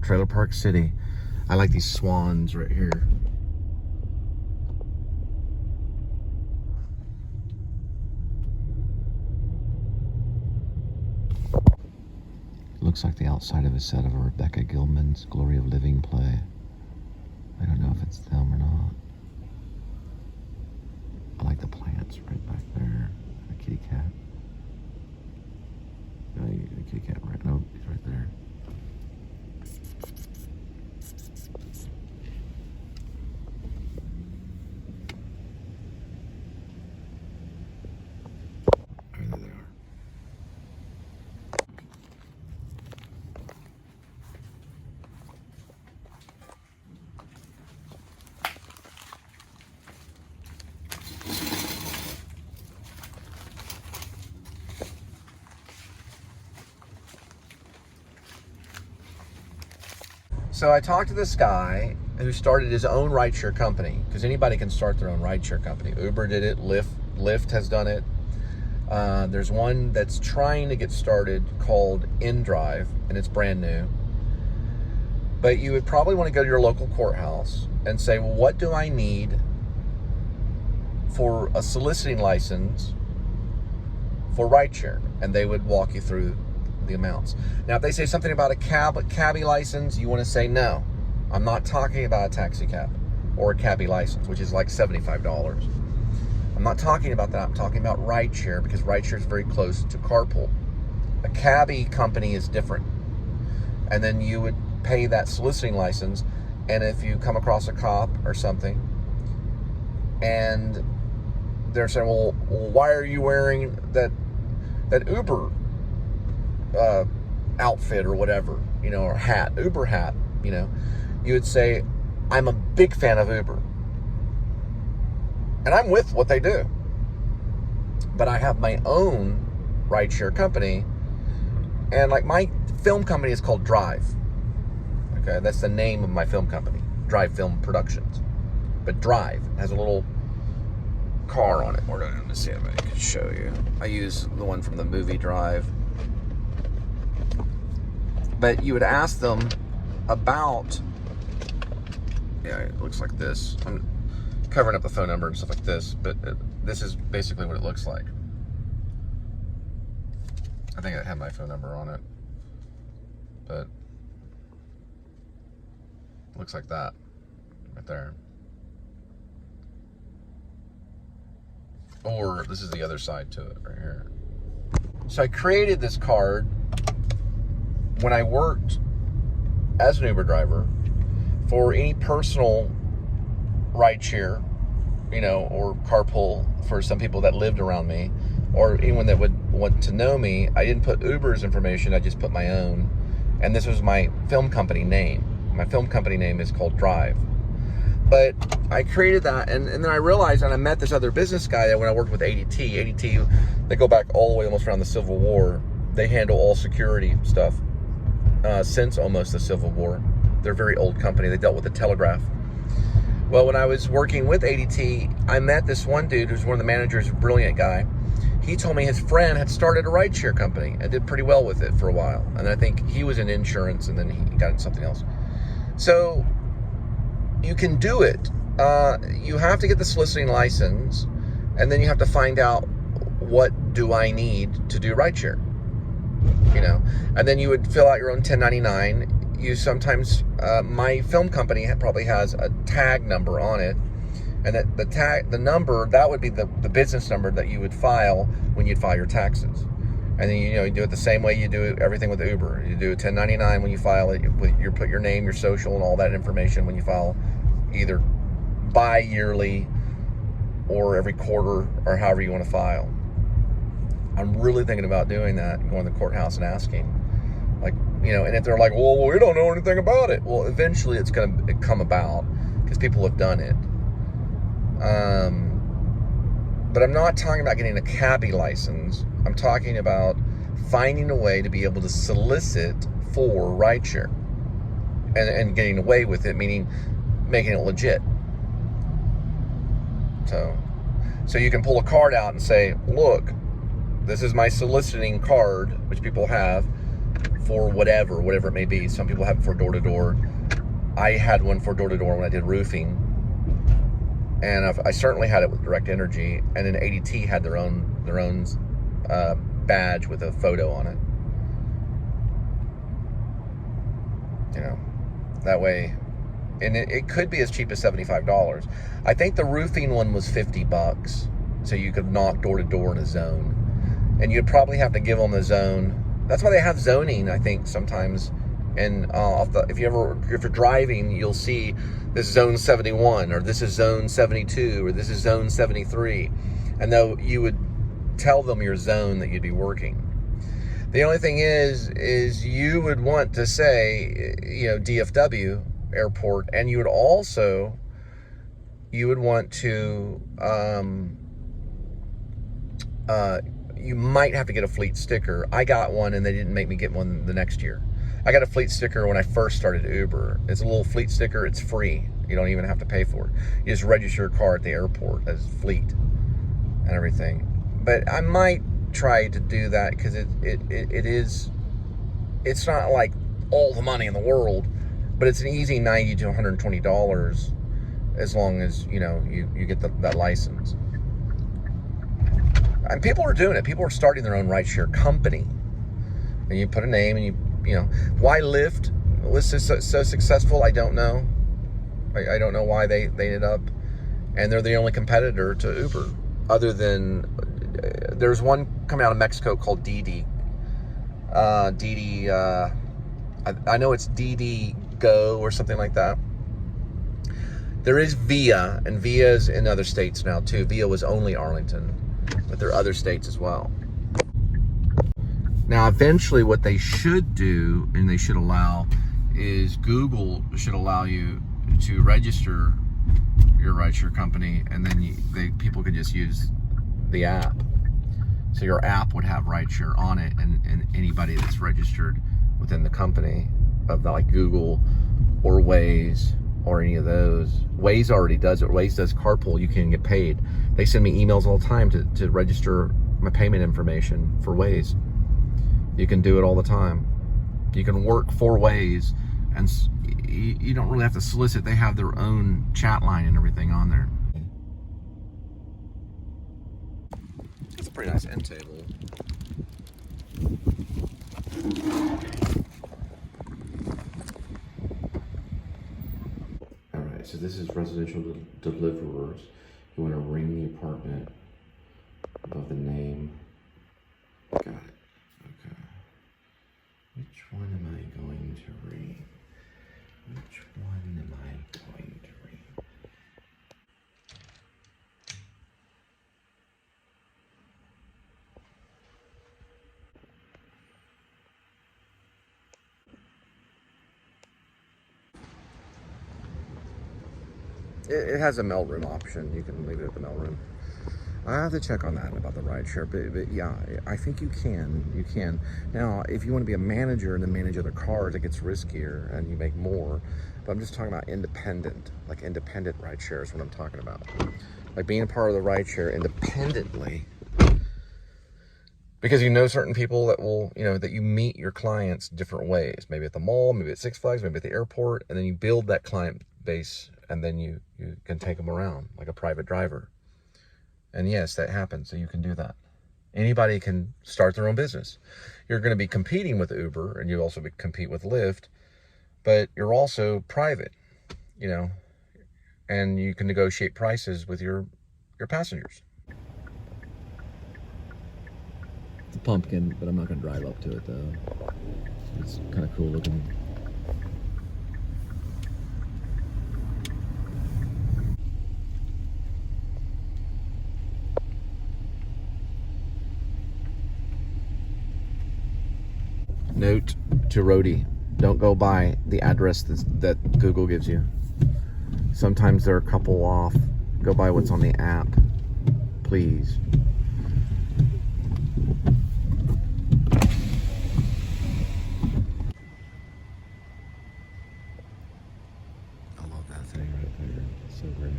Trailer Park City. I like these swans right here. Looks like the outside of a set of a Rebecca Gilman's Glory of Living play. I don't know if it's them or not. I like the plants right back there. A kitty cat. The kitty cat, right? No, he's right there. There they are. So I talked to this guy who started his own rideshare company, because anybody can start their own rideshare company. Uber did it, Lyft has done it. There's one that's trying to get started called InDrive, and it's brand new. But you would probably want to go to your local courthouse and say, well, what do I need for a soliciting license for rideshare? And they would walk you through the amounts. Now, if they say something about a cabbie license, you want to say, no, I'm not talking about a taxi cab or a cabbie license, which is like $75. I'm not talking about that. I'm talking about rideshare, because rideshare is very close to carpool. A cabbie company is different. And then you would pay that soliciting license, and if you come across a cop or something and they're saying, well, why are you wearing that Uber outfit or whatever, you know, or hat, Uber hat, you know, you would say, I'm a big fan of Uber. And I'm with what they do. But I have my own rideshare company. And like my film company is called Drive. Okay, that's the name of my film company, Drive Film Productions. But Drive has a little car on it. Let me see if I can show you. I use the one from the movie Drive. But you would ask them about, yeah, it looks like this. I'm covering up the phone number and stuff like this, but this is basically what it looks like. I think I have my phone number on it, but it looks like that right there. Or this is the other side to it right here. So I created this card when I worked as an Uber driver for any personal rideshare, you know, or carpool for some people that lived around me, or anyone that would want to know me. I didn't put Uber's information, I just put my own. And this was my film company name. My film company name is called Drive. But I created that, and then I realized, and I met this other business guy that when I worked with A.D.W.C. A.D.W.C, they go back all the way almost around the Civil War. They handle all security stuff since almost the Civil War. They're a very old company. They dealt with the telegraph. Well, when I was working with A.D.W.C, I met this one dude who's one of the managers, a brilliant guy. He told me his friend had started a rideshare company and did pretty well with it for a while. And I think he was in insurance, and then he got into something else. So you can do it. You have to get the soliciting license, and then you have to find out, what do I need to do rideshare? You know, and then you would fill out your own 1099. You sometimes, my film company probably has a tag number on it, and that the number, that would be the business number that you would file when you'd file your taxes. And then, you know, you do it the same way you do everything with Uber. You do a 1099 when you file it. You put your name, your social, and all that information when you file, either bi-yearly or every quarter, or however you want to file. I'm really thinking about doing that, going to the courthouse and asking, like, you know, and if they're like, well, we don't know anything about it. Well, eventually it's going to come about because people have done it. But I'm not talking about getting a cabbie license. I'm talking about finding a way to be able to solicit for rideshare and getting away with it, meaning making it legit. So you can pull a card out and say, look, this is my soliciting card, which people have. for whatever it may be. Some people have it for door-to-door. I had one for door-to-door when I did roofing, and I certainly had it with Direct Energy, and then A.D.W.C had their own badge with a photo on it. You know, that way, and it could be as cheap as $75. I think the roofing one was $50, so you could knock door-to-door in a zone, and you'd probably have to give them the zone. That's why they have zoning, I think, sometimes. And if you're driving, you'll see this is zone 71, or this is zone 72, or this is zone 73. And though you would tell them your zone that you'd be working. The only thing is you would want to say, you know, DFW airport, and you would want to, you might have to get a fleet sticker. I got one, and they didn't make me get one the next year. I got a fleet sticker when I first started Uber. It's a little fleet sticker. It's free. You don't even have to pay for it. You just register your car at the airport as fleet and everything. But I might try to do that, because it's not like all the money in the world, but it's an easy $90 to $120 as long as, you know, you get that license. And people are doing it. People are starting their own rideshare company. And you put a name, and you know, why Lyft was so successful, I don't know. I don't know why they ended up, and they're the only competitor to Uber, other than there's one coming out of Mexico called D.D. I know it's D.D.Go or something like that. There is Via, and Via's in other states now too. Via was only Arlington, but there are other states as well. Now, eventually what they should do, and they should allow, is Google should allow you to register your rideshare company, and then people could just use the app. So your app would have rideshare on it, and anybody that's registered within the company of like Google or Waze or any of those. Waze already does it. Waze does carpool. You can get paid. They send me emails all the time to register my payment information for Waze. You can do it all the time. You can work for Waze, and you don't really have to solicit. They have their own chat line and everything on there. It's a pretty nice end table. All right, so this is residential deliverers. You want to ring the apartment above the name. Got it. Okay. Which one am I going to read? Which one am I going to read? It has a mailroom option. You can leave it at the mailroom. I have to check on that about the rideshare, but yeah, I think you can. You can. Now, if you want to be a manager and then manage other cars, it gets riskier and you make more. But I'm just talking about independent, like independent rideshare is what I'm talking about. Like being a part of the rideshare independently, because you know certain people that will, you know, that you meet your clients different ways. Maybe at the mall, maybe at Six Flags, maybe at the airport, and then you build that client base, and then you can take them around like a private driver. And yes, that happens, so you can do that. Anybody can start their own business. You're going to be competing with Uber, and you also compete with Lyft, but you're also private, you know, and you can negotiate prices with your passengers. It's a pumpkin, but I'm not going to drive up to it, though. It's kind of cool looking. Note to Roadie, don't go by the address that Google gives you. Sometimes they're a couple off. Go by what's on the app, please. I love that thing right there. It's so great.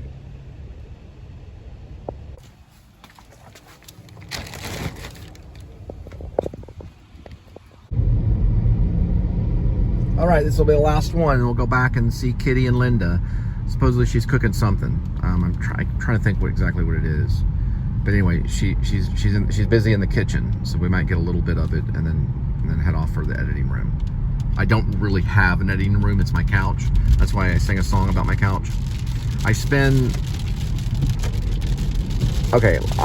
All right, this will be the last one, and we'll go back and see Kitty and Linda. Supposedly she's cooking something. I'm trying to think exactly what it is. But anyway, she's busy in the kitchen, so we might get a little bit of it, and then head off for the editing room. I don't really have an editing room. It's my couch. That's why I sing a song about my couch. I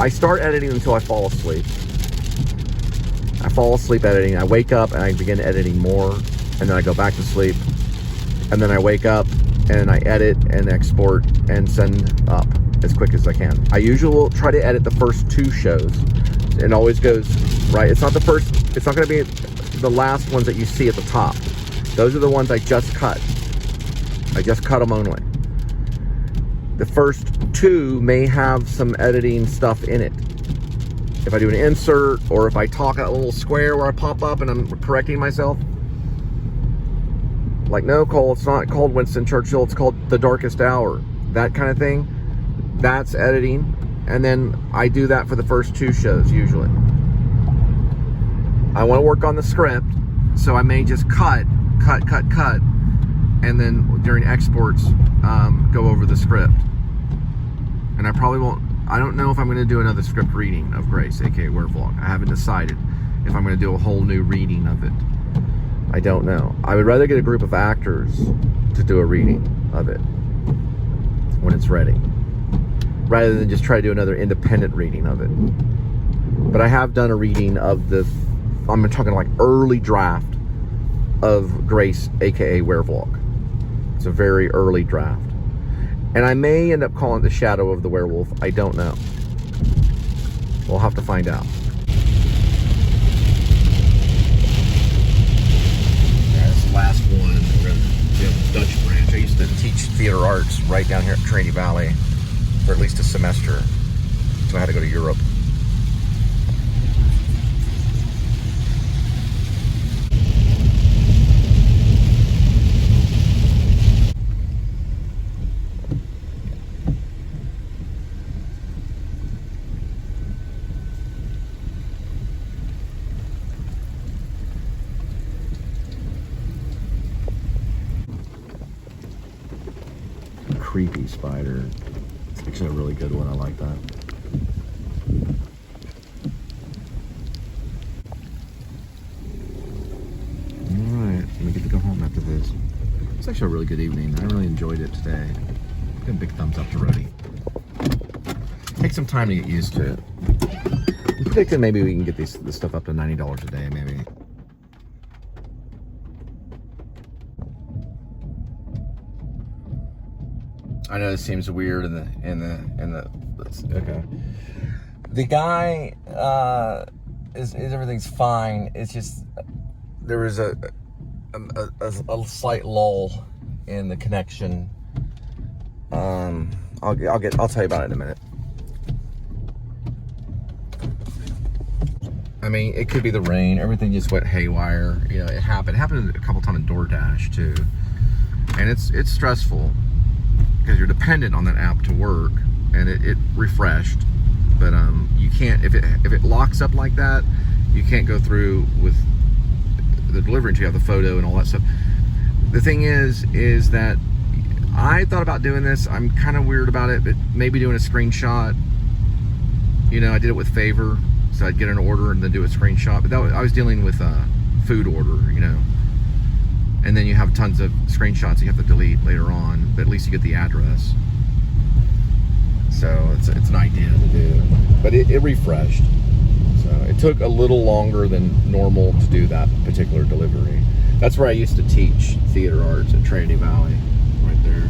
start editing until I fall asleep. I fall asleep editing. I wake up and I begin editing more, and then I go back to sleep, and then I wake up and I edit and export and send up as quick as I can. I usually will try to edit the first 2 shows. It always goes right. It's not the first. It's not going to be the last ones that you see at the top. Those are the ones I just cut. I just cut them only. The first 2 may have some editing stuff in it. If I do an insert, or if I talk at a little square where I pop up and I'm correcting myself. Like, no, Cole, it's not called Winston Churchill, it's called The Darkest Hour. That kind of thing. That's editing. And then I do that for the first 2 shows, usually. I want to work on the script, so I may just cut, and then during exports, go over the script. And I probably won't, I don't know if I'm going to do another script reading of Grace, aka Werevlog. I haven't decided if I'm going to do a whole new reading of it. I don't know. I would rather get a group of actors to do a reading of it when it's ready, rather than just try to do another independent reading of it. But I have done a reading of the, I'm talking like early draft of Grace, aka Werevlog. It's a very early draft. And I may end up calling it The Shadow of the Werewolf. I don't know. We'll have to find out. Yeah, this is the last one. We're going to the Dutch branch. I used to teach theater arts right down here at Trinity Valley for at least a semester. So I had to go to Europe. Creepy spider. It's actually a really good one. I like that. Alright, we get to go home after this. It's actually a really good evening. I really enjoyed it today. Give a big thumbs up to Roadie. Take some time to get used to it. I'm predicting maybe we can get this stuff up to $90 a day, maybe. I know this seems weird in the okay. The guy is everything's fine. It's just there was a slight lull in the connection. I'll tell you about it in a minute. I mean, it could be the rain. Everything just went haywire. You know, it happened. It happened a couple times in DoorDash too, and it's stressful, because you're dependent on that app to work, and it refreshed, but you can't, if it locks up like that, you can't go through with the delivery until you have the photo and all that stuff. The thing is that I thought about doing this. I'm kind of weird about it, but maybe doing a screenshot. You know, I did it with Favor, so I'd get an order and then do a screenshot, but I was dealing with a food order, you know. And then you have tons of screenshots you have to delete later on, but at least you get the address. So it's an idea to do. But it refreshed. So it took a little longer than normal to do that particular delivery. That's where I used to teach theater arts at Trinity Valley, right there.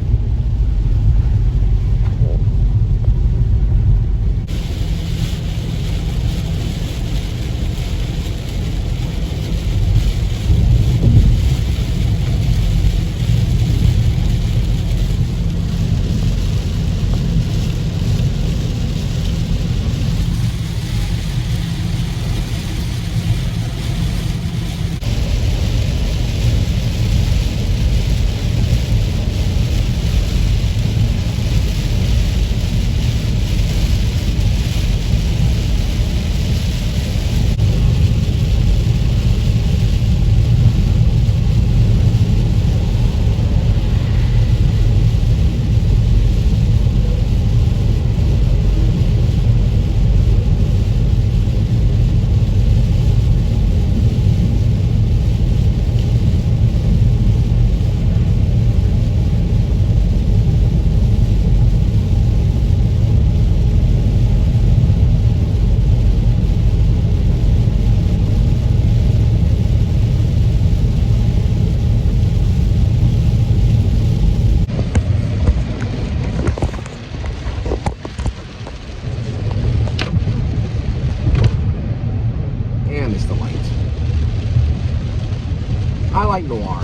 noir.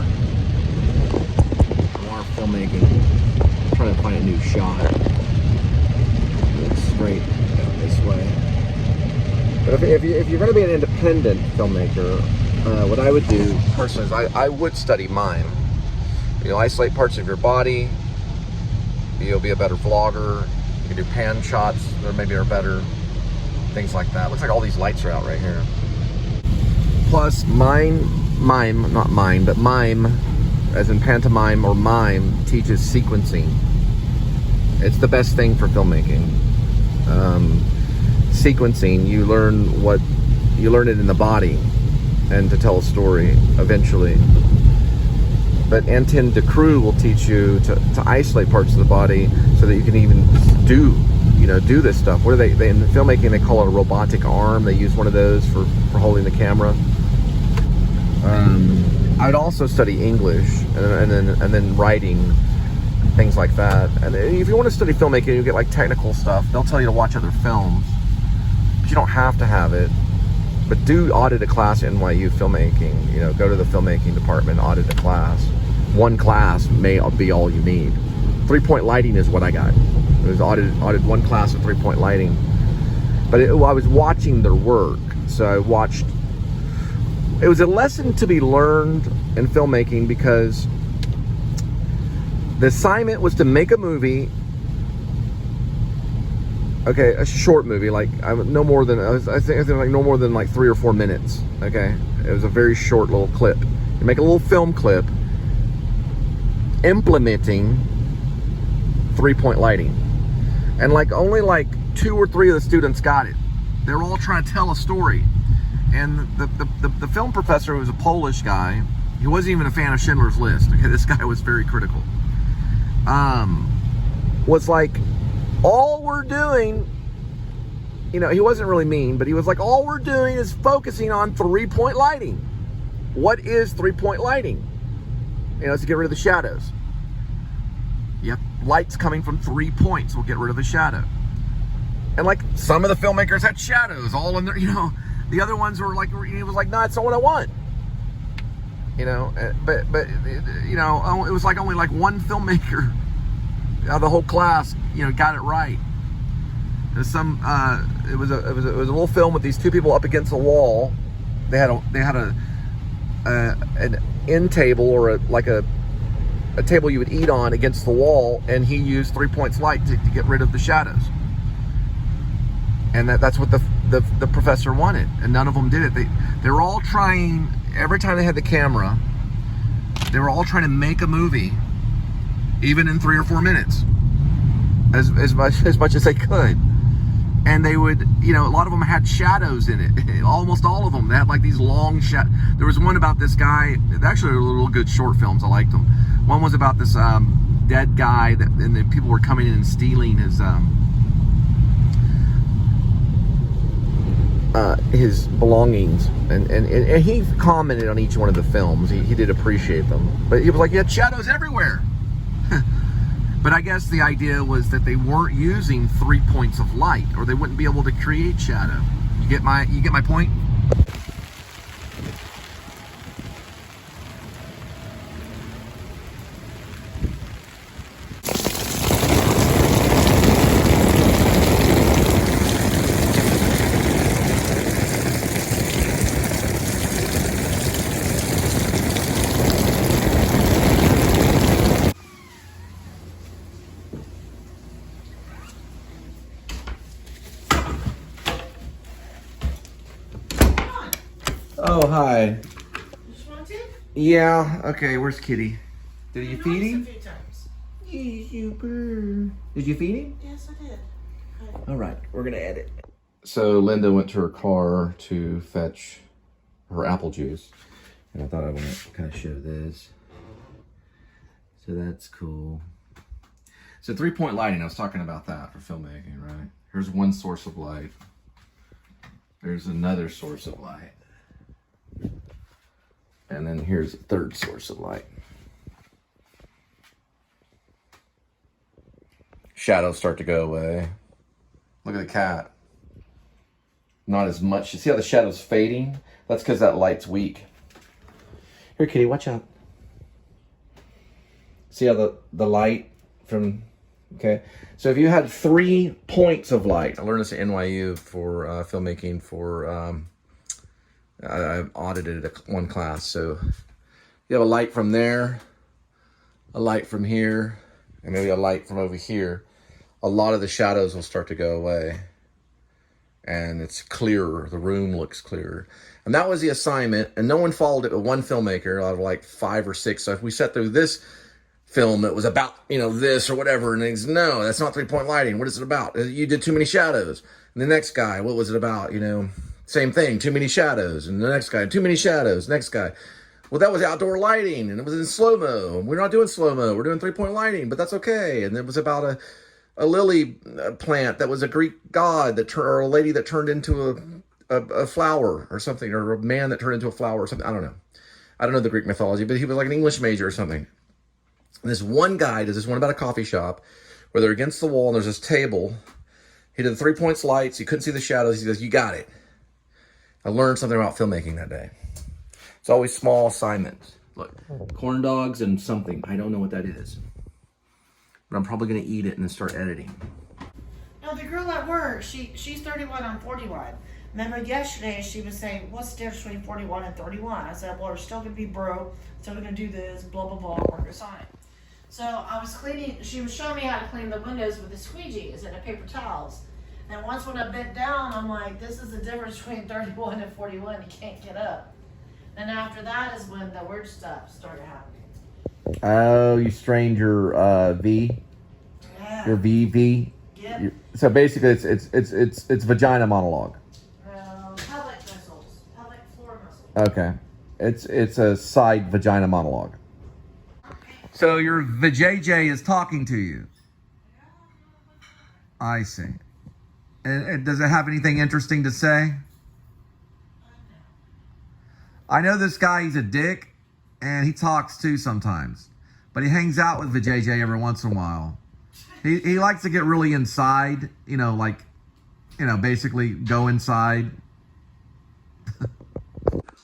Noir filmmaking. I'm trying to find a new shot. Look straight down this way. But if you're going to be an independent filmmaker, what I would do personally is I would study mime. You'll isolate parts of your body. You'll be a better vlogger. You can do pan shots that maybe are better. Things like that. Looks like all these lights are out right here. Plus, mime, as in pantomime or mime, teaches sequencing. It's the best thing for filmmaking. Sequencing, you learn it in the body, and to tell a story eventually. But A.D.W.C will teach you to isolate parts of the body so that you can even do this stuff. What do they in the filmmaking, they call it a robotic arm. They use one of those for holding the camera. I'd also study English and then writing, things like that. And if you want to study filmmaking, you get like technical stuff. They'll tell you to watch other films, but you don't have to have it. But do audit a class at NYU filmmaking. Go to the filmmaking department, audit a class. One class may be all you need. 3-point lighting is what I got. It was audited one class of 3-point lighting. But I was watching their work, so I watched. It was a lesson to be learned in filmmaking because the assignment was to make a movie. Okay, a short movie, like no more than I think like no more than like 3 or 4 minutes. Okay, it was a very short little clip. You make a little film clip implementing 3-point lighting, and only 2 or 3 of the students got it. They were all trying to tell a story, and the film professor, who was a Polish guy, he wasn't even a fan of Schindler's List. Okay, this guy was very critical. Was like, all we're doing, he wasn't really mean, but he was like, all we're doing is focusing on 3-point lighting. What is 3-point lighting? It's to get rid of the shadows. Yep, light's coming from 3 points will get rid of the shadow. And some of the filmmakers had shadows all in their, the other ones were like, it was like, no, that's not what I want. But it was only one filmmaker out of the whole class, got it right. There's it was a little film with these 2 people up against the wall. They had an end table, or a table you would eat on against the wall, and he used 3 points light to get rid of the shadows. And that's what the professor wanted, and none of them did it. They were all trying, every time they had the camera, they were all trying to make a movie, even in 3 or 4 minutes, as much as they could. And they would, a lot of them had shadows in it. Almost all of them. They had these long shadows. There was one about this guy. Actually, they were little good short films. I liked them. One was about this dead guy, and the people were coming in and stealing his belongings. And he commented on each one of the films. He did appreciate them. But he was like, you had shadows everywhere. But I guess the idea was that they weren't using 3 points of light, or they wouldn't be able to create shadow. You get my point? Oh, hi. You just want to? Yeah, okay, where's Kitty? Did you feed him? A few times. Super. Did you feed him? Yes, I did. All right, we're gonna edit. So Linda went to her car to fetch her apple juice, and I thought I would kind of show this. So that's cool. So 3-point lighting, I was talking about that for filmmaking, right? Here's one source of light. There's another source of light. And then here's a third source of light. Shadows start to go away. Look at the cat. Not as much. You see how the shadow's fading? That's because that light's weak. Here, kitty, watch out. See how the light from, okay. So if you had 3 points of light, I learned this at NYU for filmmaking for, I audited one class. So you have a light from there, a light from here, and maybe a light from over here. A lot of the shadows will start to go away. And it's clearer, the room looks clearer. And that was the assignment, and no one followed it but one filmmaker out of like 5 or 6. So if we sat through this film that was about, you know, this or whatever, and he's, no, that's not 3-point lighting. What is it about? You did too many shadows. And the next guy, what was it about? You know, same thing, too many shadows. And the next guy, too many shadows. Next guy, well, that was outdoor lighting, and it was in slow-mo. We're not doing slow-mo, we're doing 3-point lighting, but that's okay. And it was about a lily plant that was a Greek god or a lady that turned into a flower or something, or a man that turned into a flower or something. I don't know. I don't know the Greek mythology, but he was like an English major or something. And this one guy does this one about a coffee shop where they're against the wall and there's this table. He did the 3 points lights. You couldn't see the shadows. He says, you got it. I learned something about filmmaking that day. It's always small assignments. Look, corn dogs and something. I don't know what that is. But I'm probably going to eat it and then start editing. No, the girl at work, she's 31, I'm 41. Remember yesterday she was saying, what's the difference between 41 and 31? I said, well, we're still going to be broke, still going to do this, blah, blah, blah, work aside. So I was cleaning, she was showing me how to clean the windows with the squeegees and the paper towels. And once when I bent down, I'm like, this is the difference between 31 and 41. You can't get up. Then after that is when the weird stuff started happening. Oh, you strained your V? Yeah. Your VV? Yep. So basically it's vagina monologue. Pelvic muscles. Pelvic floor muscles. Okay. It's a side vagina monologue. So your vajayjay is talking to you. I see. And does it have anything interesting to say? I know this guy, he's a dick, and he talks too sometimes. But he hangs out with vajayjay every once in a while. He likes to get really inside, you know, like, you know, basically go inside.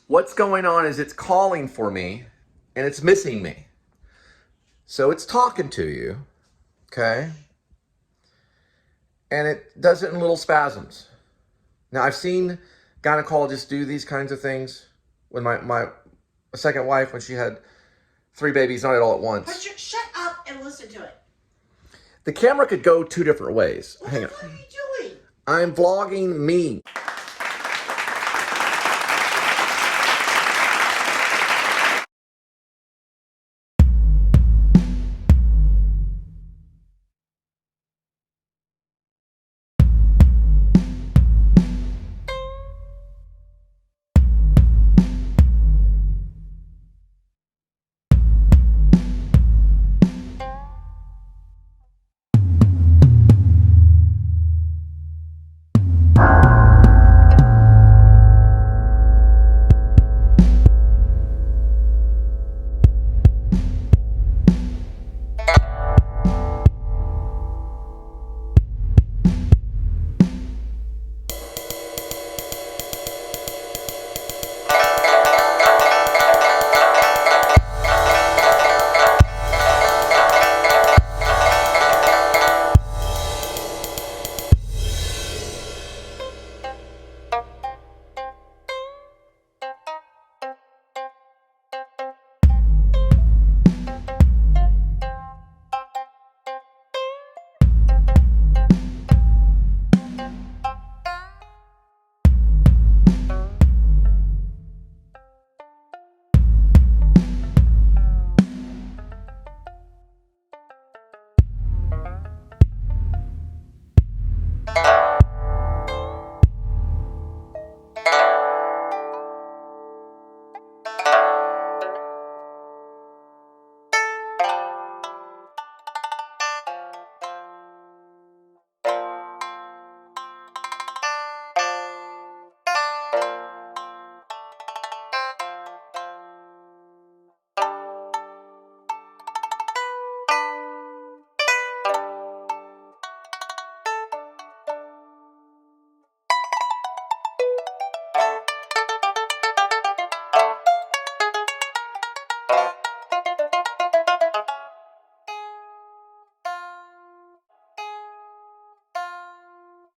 What's going on is it's calling for me, and it's missing me. So it's talking to you, okay? And it does it in little spasms. Now, I've seen gynecologists do these kinds of things. When my second wife, when she had 3 babies, not all at once. Shut up and listen to it. The camera could go 2 different ways. What Hang the on. fuck are you doing? I'm vlogging me.